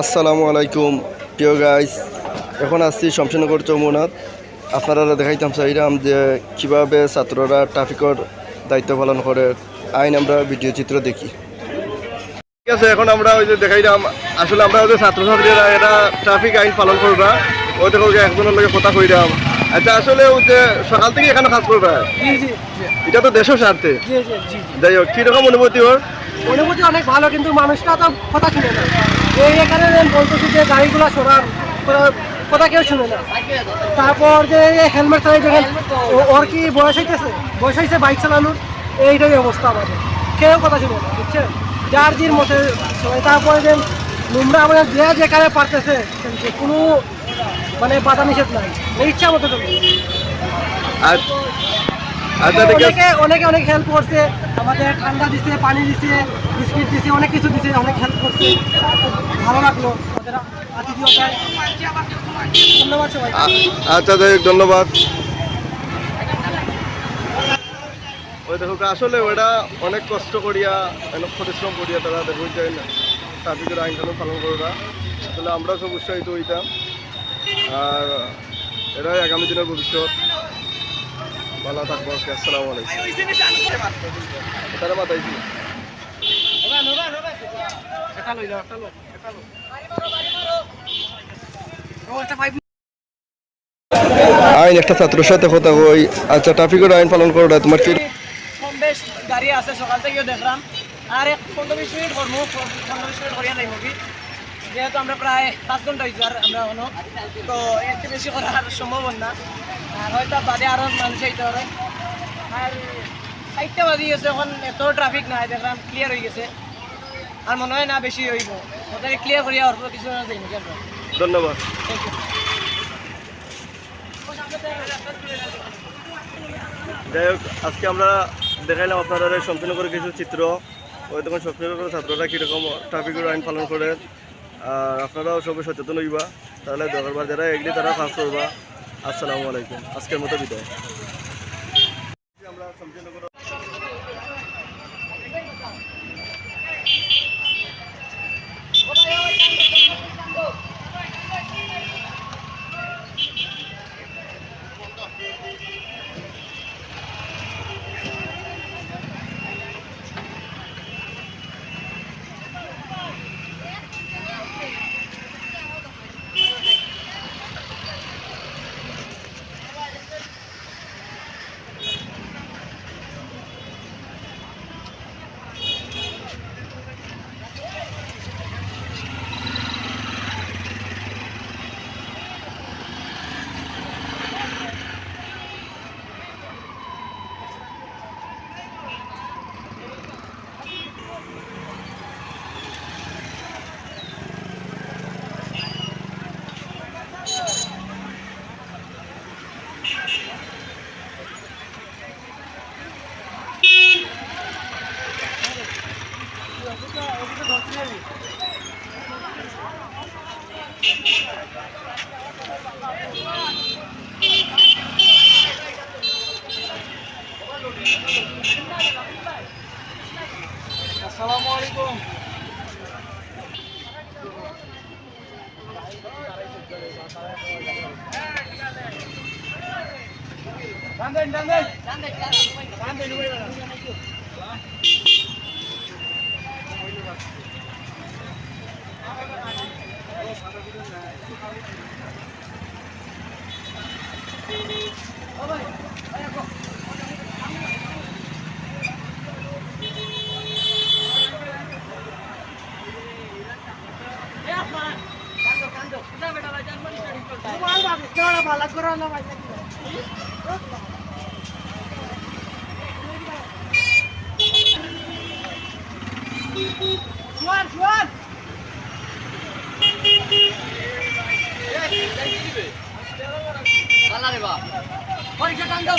আসসালামু আলাইকুম প্রিয় গাইস, এখন আসছি শমশেরনগর চৌমুহনাত। আপনারা দেখাইতাম চাইলাম যে কীভাবে ছাত্ররা ট্রাফিকের দায়িত্ব পালন করে। আইন আমরা ভিডিও চিত্র দেখি। ঠিক আছে, এখন আমরা ওই যে দেখাইলাম আসলে আমরা ওই যে ছাত্রছাত্রীরা এটা ট্রাফিক আইন পালন করবা, ওই দেখো একজনের লগে কথা কইলাম। আচ্ছা, আসলে ওই যে সকাল থেকে এখানে কাজ করবা, এটা তো দেশের স্বার্থে। যাই হোক, কীরকম অনুভূতি ওর? অনুভূতি অনেক ভালো, কিন্তু মানুষটা তো কথা শুনে না। এই এখানে বলতেছি যে গাড়িগুলো সরার কথা কেউ শুনে না। তারপর যে হেলমেট চালাই দেখেন, ওর কি বয়স হয়েছে বাইক চালানোর, এইটাই অবস্থা আমাদের। কেউ কথা শুনে না, বুঝছেন, যার জির মতে সবাই। তারপরে যে নোংরা আমাদের যে যেখানে পারতেছে, কোনো মানে বাধা নিষেধ নাই, ইচ্ছা মতো চলবে। অনেকে অনেক হেল্প করছে আমাদের, ঠান্ডা দিছে, পানি দিছে, বিস্কিট দিছে, অনেক কিছু দিছে, অনেক হেল্প করছে। ভালো লাগলো ওদের আতিথেয়তায়। ধন্যবাদ সবাই। আচ্ছা, যাই হোক, ধন্যবাদ। ওই দেখো আসলে ওটা অনেক কষ্ট করিয়া, অনেক পরিশ্রম করিয়া তারা দেখো ট্রাফিকের আইন কানুন পালন করা। আসলে আমরা সব উৎসাহিত হইতাম, আর এরাই আগামী দিনের ভবিষ্যৎ। ভালো থাকবো। আসসালামু আলাইকুম। তারা মাতাইছি আইন একটা ছাত্রের সাথে কথা কই। আচ্ছা, ট্রাফিকের আইন পালন করাটা তোমার কি? কম বেশ গাড়ি আছে, সকাল থেকেও দেখলাম। আর 15-20 মিনিট করবো, 15-20 মিনিট করিয়া নাই মুভি, যেহেতু আমরা প্রায় 5 ঘন্টা হয়েছি। আর আমরা এখনো তো একটু বেশি করার সম্ভব না, আর হয়তো বাদে আরও মানুষ আইতে পারে। আর 4টা বাজে গেছে, এখন এত ট্রাফিক নাই, দেখলাম ক্লিয়ার হয়ে গেছে। আর মনে হয় না বেশি হইব, ওদের ক্লিয়ার করিয়া অল্প কিছু যাই না। ধন্যবাদ। যাই হোক, আজকে আমরা দেখাইলাম আপনারা শমশেরনগরের কিছু চিত্র। ওই তখন শমশেরনগরের ছাত্ররা কীরকম ট্রাফিকের আইন পালন করে। আর আপনারাও সবাই সচেতন হইবা, তাহলে দরকার যারা এগলি তারা কাজ করবা। আসসালামু আলাইকুম। আজকের মতো বিদায়। আমরা শমশেরনগর আসসালামু আলাইকুম। পরীক্ষা টান দাও।